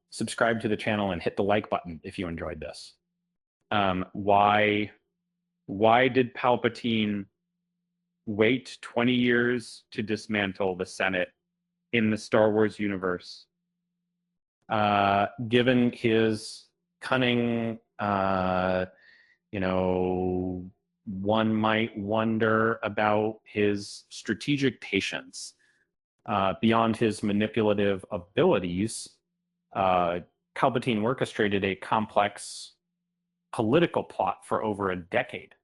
Subscribe to the channel and hit the like button if you enjoyed this. Why did Palpatine wait 20 years to dismantle the Senate in the Star Wars universe? Given his cunning, one might wonder about his strategic patience. Beyond his manipulative abilities, Palpatine orchestrated a complex political plot for over a decade.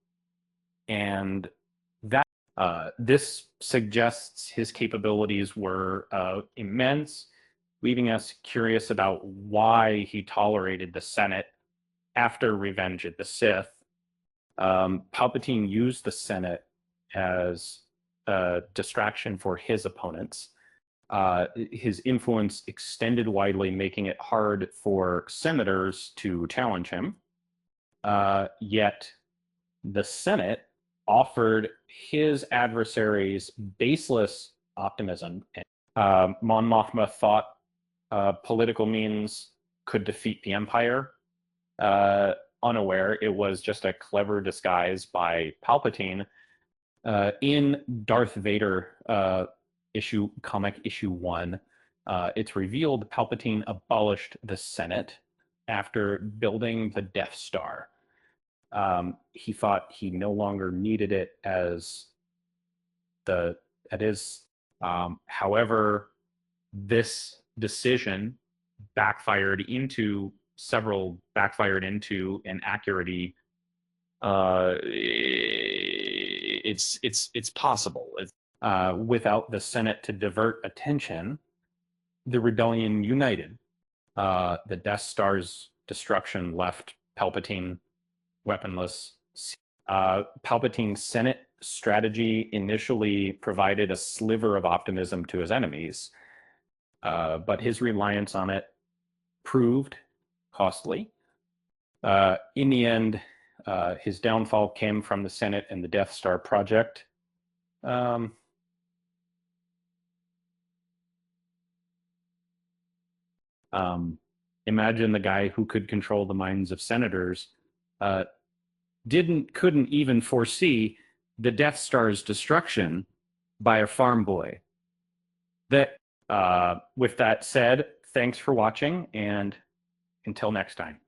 And that this suggests his capabilities were immense, leaving us curious about why he tolerated the Senate after Revenge of the Sith. Palpatine used the Senate as a distraction for his opponents. His influence extended widely, making it hard for senators to challenge him. Yet the Senate offered his adversaries baseless optimism. Mon Mothma thought political means could defeat the Empire, unaware it was just a clever disguise by Palpatine. In Darth Vader comic issue 1, it's revealed Palpatine abolished the Senate after building the Death Star. He thought he no longer needed it as however, this decision backfired into inaccuracy. It's possible. Without the Senate to divert attention, the rebellion united. The Death Star's destruction left Palpatine weaponless. Palpatine's Senate strategy initially provided a sliver of optimism to his enemies, but his reliance on it proved costly. In the end, his downfall came from the Senate and the Death Star project. Imagine the guy who could control the minds of senators couldn't even foresee the Death Star's destruction by a farm boy. With that said, thanks for watching, and until next time.